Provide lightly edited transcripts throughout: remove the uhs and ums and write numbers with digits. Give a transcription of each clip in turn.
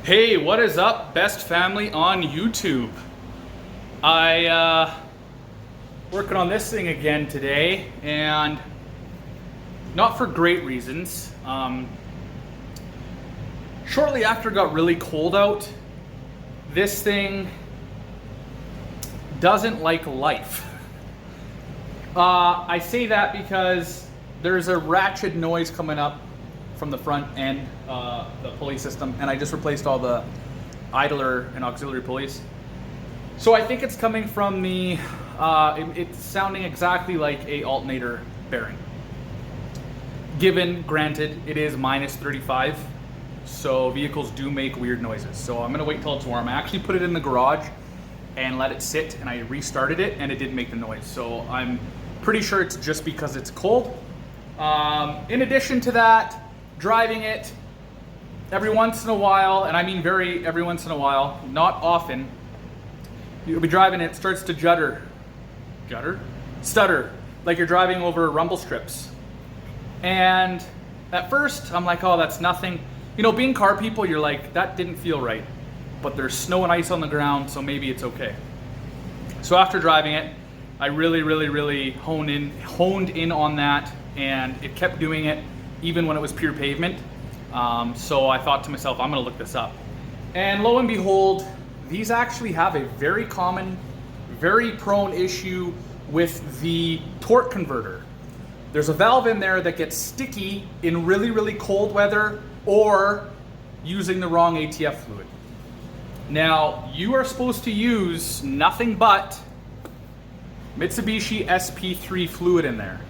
Hey, what is up, best family on YouTube? Working on this thing again today, and not for great reasons. Shortly after it got really cold out, this thing doesn't like life. I say that because there's a ratchet noise coming up from the front end, the pulley system, and I just replaced all the idler and auxiliary pulleys. So I think it's coming from the, it's sounding exactly like a alternator bearing. Granted, it is minus 35, so vehicles do make weird noises. So I'm gonna wait till it's warm. I actually put it in the garage and let it sit, and I restarted it, and it didn't make the noise. So I'm pretty sure it's just because it's cold. In addition to that, driving it every once in a while, and I mean every once in a while, not often, you'll be driving it starts to stutter, like you're driving over rumble strips. And at first I'm like, oh, that's nothing. You know, being car people, you're like, that didn't feel right, but there's snow and ice on the ground, so maybe it's okay. So after driving it, I really honed in on that, and it kept doing it even when it was pure pavement. So I thought to myself, I'm gonna look this up. And lo and behold, these actually have a very common, very prone issue with the torque converter. There's a valve in there that gets sticky in really cold weather or using the wrong ATF fluid. Now, you are supposed to use nothing but Mitsubishi SP3 fluid in there.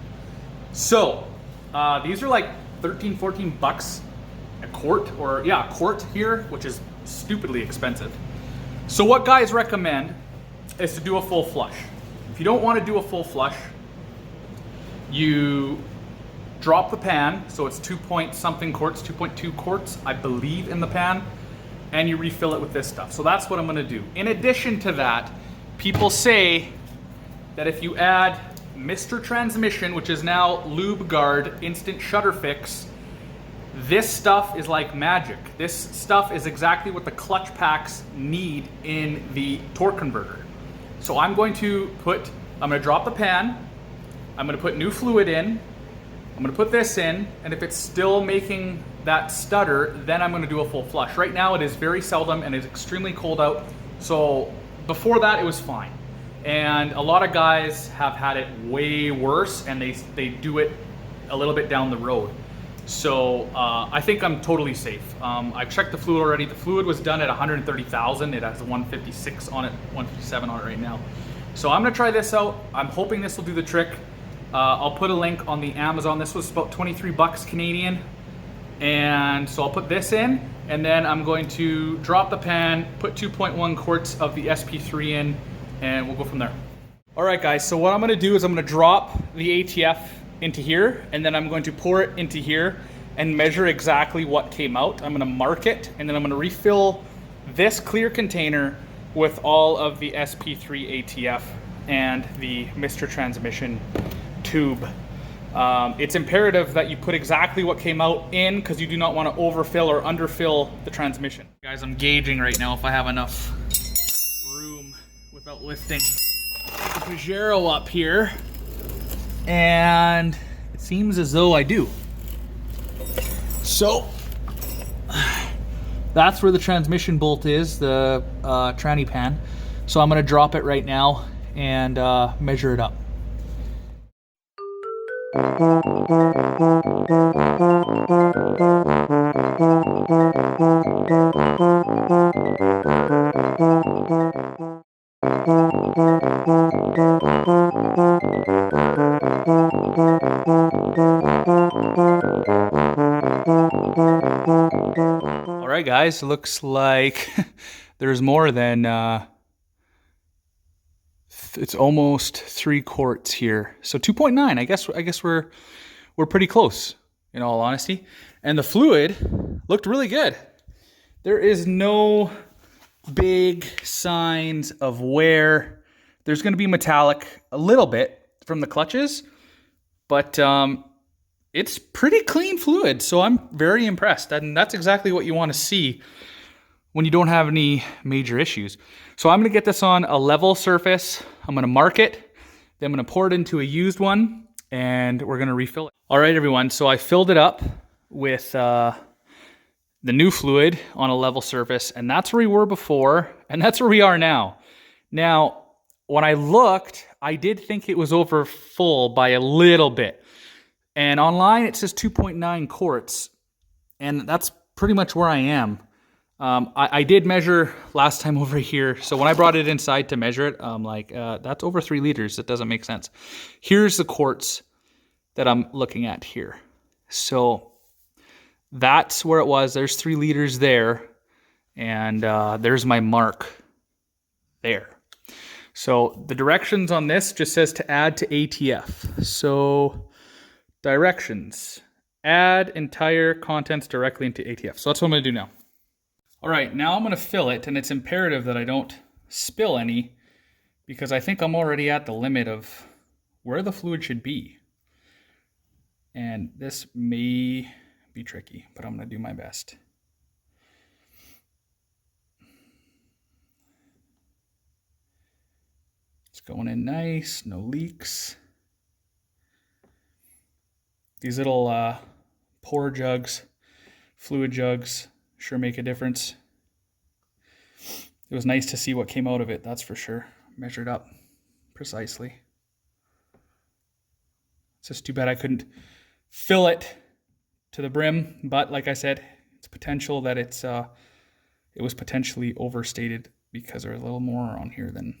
So, these are like 13, 14 bucks a quart, or yeah, a quart here, which is stupidly expensive. So what guys recommend is to do a full flush. If you don't want to do a full flush, you drop the pan, so it's 2.something quarts, 2.2 quarts, I believe, in the pan, and you refill it with this stuff. So that's what I'm gonna do. In addition to that, people say that if you add Mr. Transmission, which is now Lube Guard Instant Shutter Fix, this stuff is like magic. This stuff is exactly what the clutch packs need in the torque converter. So I'm going to drop the pan, I'm gonna put new fluid in, I'm gonna put this in, and if it's still making that stutter, then I'm gonna do a full flush. Right now it is very seldom and it's extremely cold out, so before that it was fine. And a lot of guys have had it way worse, and they do it a little bit down the road. So I think I'm totally safe. I've checked the fluid already. The fluid was done at 130,000. It has 156 on it, 157 on it right now. So I'm gonna try this out. I'm hoping this will do the trick. I'll put a link on the Amazon. This was about 23 bucks Canadian. And so I'll put this in, and then I'm going to drop the pan, put 2.1 quarts of the SP3 in, and we'll go from there. All right, guys, so what I'm gonna do is I'm gonna drop the ATF into here, and then I'm going to pour it into here and measure exactly what came out. I'm gonna mark it, and then I'm gonna refill this clear container with all of the SP3 ATF and the Mr. Transmission tube. It's imperative that you put exactly what came out in, because you do not want to overfill or underfill the transmission. Guys, I'm gauging right now if I have enough room without lifting the Pajero up here, and it seems as though I do. So that's where the transmission bolt is, the tranny pan. So I'm gonna drop it right now and measure it up. All right, guys, looks like there's more than it's almost 3 quarts here. So 2.9. I guess we're pretty close, in all honesty. And the fluid looked really good. There is no big signs of wear. There's going to be metallic a little bit from the clutches, but it's pretty clean fluid, so I'm very impressed. And that's exactly what you want to see when you don't have any major issues. So I'm gonna get this on a level surface. I'm gonna mark it, then I'm gonna pour it into a used one, and we're gonna refill it. All right, everyone, so I filled it up with the new fluid on a level surface, and that's where we were before, and that's where we are now. Now, when I looked, I did think it was over full by a little bit. And online it says 2.9 quarts, and that's pretty much where I am. I did measure last time over here, so when I brought it inside to measure it, I'm like, that's over 3 liters. That doesn't make sense. Here's the quarts that I'm looking at here. So that's where it was. There's 3 liters there, and there's my mark there. So the directions on this just says to add to ATF. So directions, add entire contents directly into ATF. So that's what I'm gonna do now. All right, now I'm gonna fill it, and it's imperative that I don't spill any because I think I'm already at the limit of where the fluid should be. And this may be tricky, but I'm gonna do my best. It's going in nice, no leaks. These little pour jugs, fluid jugs, sure make a difference. It was nice to see what came out of it, that's for sure. Measured up precisely. It's just too bad I couldn't fill it to the brim, but like I said, it's potential that it was potentially overstated because there's a little more on here than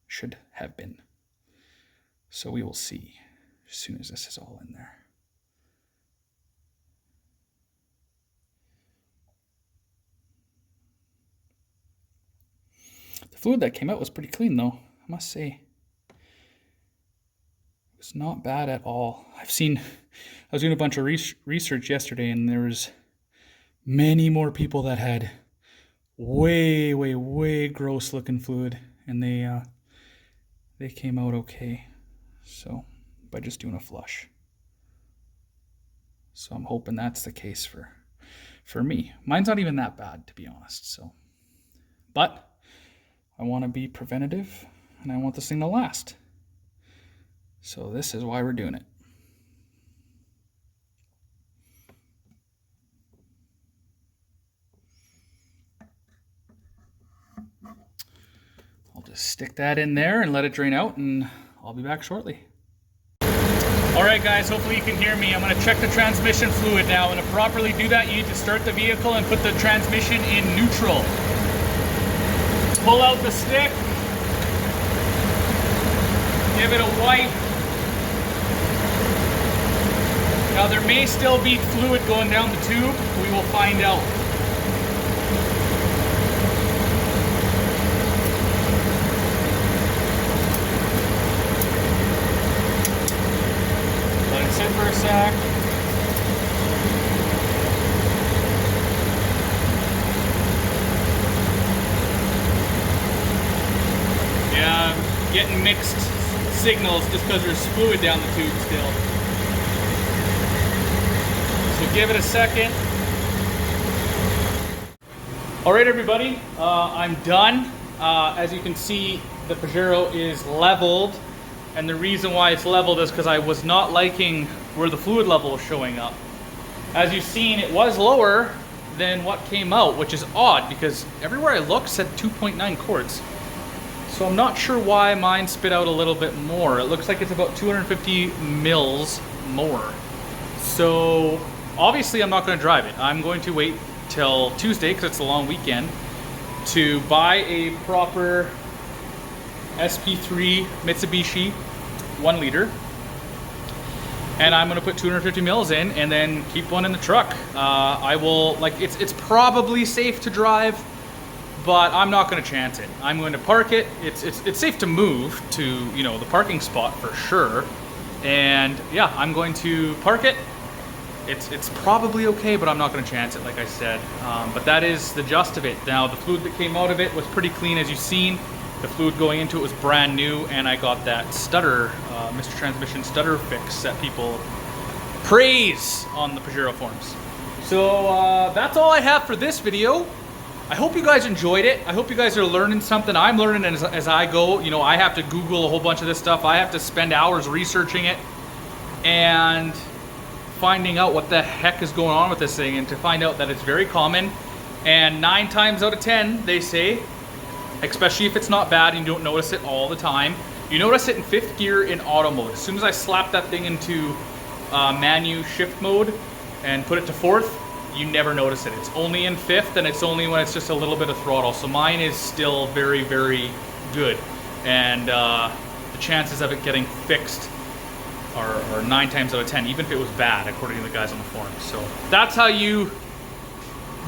should have been. So we will see as soon as this is all in there. The fluid that came out was pretty clean though, I must say. It was not bad at all. I was doing a bunch of research yesterday, and there was many more people that had way gross looking fluid, and they came out okay. So by just doing a flush. So I'm hoping that's the case for me. Mine's not even that bad, to be honest. So, but I want to be preventative, and I want this thing to last. So this is why we're doing it. I'll just stick that in there and let it drain out, and I'll be back shortly. All right, guys, hopefully you can hear me. I'm gonna check the transmission fluid now, and to properly do that, you need to start the vehicle and put the transmission in neutral. Pull out the stick, give it a wipe. Now there may still be fluid going down the tube, we will find out. Let it sit for a sec. Yeah, I'm getting mixed signals just because there's fluid down the tube still. So give it a second. All right, everybody, I'm done. As you can see, the Pajero is leveled, and the reason why it's leveled is because I was not liking where the fluid level was showing up. As you've seen, it was lower than what came out, which is odd because everywhere I looked said 2.9 quarts. So I'm not sure why mine spit out a little bit more. It looks like it's about 250 mils more. So obviously I'm not going to drive it. I'm going to wait till Tuesday, because it's a long weekend, to buy a proper SP3 Mitsubishi 1 liter. And I'm going to put 250 mils in and then keep one in the truck. I will, like, it's probably safe to drive, but I'm not going to chance it. I'm going to park it. It's safe to move to, you know, the parking spot for sure. And yeah, I'm going to park it. It's probably okay, but I'm not going to chance it, like I said. But that is the gist of it. Now, the fluid that came out of it was pretty clean, as you've seen. The fluid going into it was brand new, and I got that stutter, Mr. Transmission stutter fix that people praise on the Pajero forums. So that's all I have for this video. I hope you guys enjoyed it. I hope you guys are learning something. I'm learning as I go. You know, I have to Google a whole bunch of this stuff. I have to spend hours researching it and finding out what the heck is going on with this thing, and to find out that it's very common. And 9 times out of 10, they say, especially if it's not bad and you don't notice it all the time, you notice it in 5th gear in auto mode. As soon as I slap that thing into manu shift mode and put it to 4th, you never notice it. It's only in 5th, and it's only when it's just a little bit of throttle. So mine is still very, very good. And the chances of it getting fixed are 9 times out of 10, even if it was bad, according to the guys on the forum. So that's how you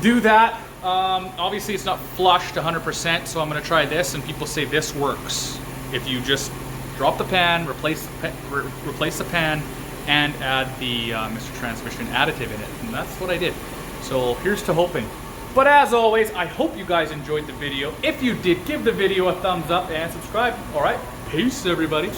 do that. Obviously it's not flushed 100%, so I'm gonna try this, and people say this works. If you just drop the pan, replace the pan, and add the Mr. Transmission additive in it. And that's what I did. So here's to hoping. But as always, I hope you guys enjoyed the video. If you did, give the video a thumbs up and subscribe. All right, peace everybody.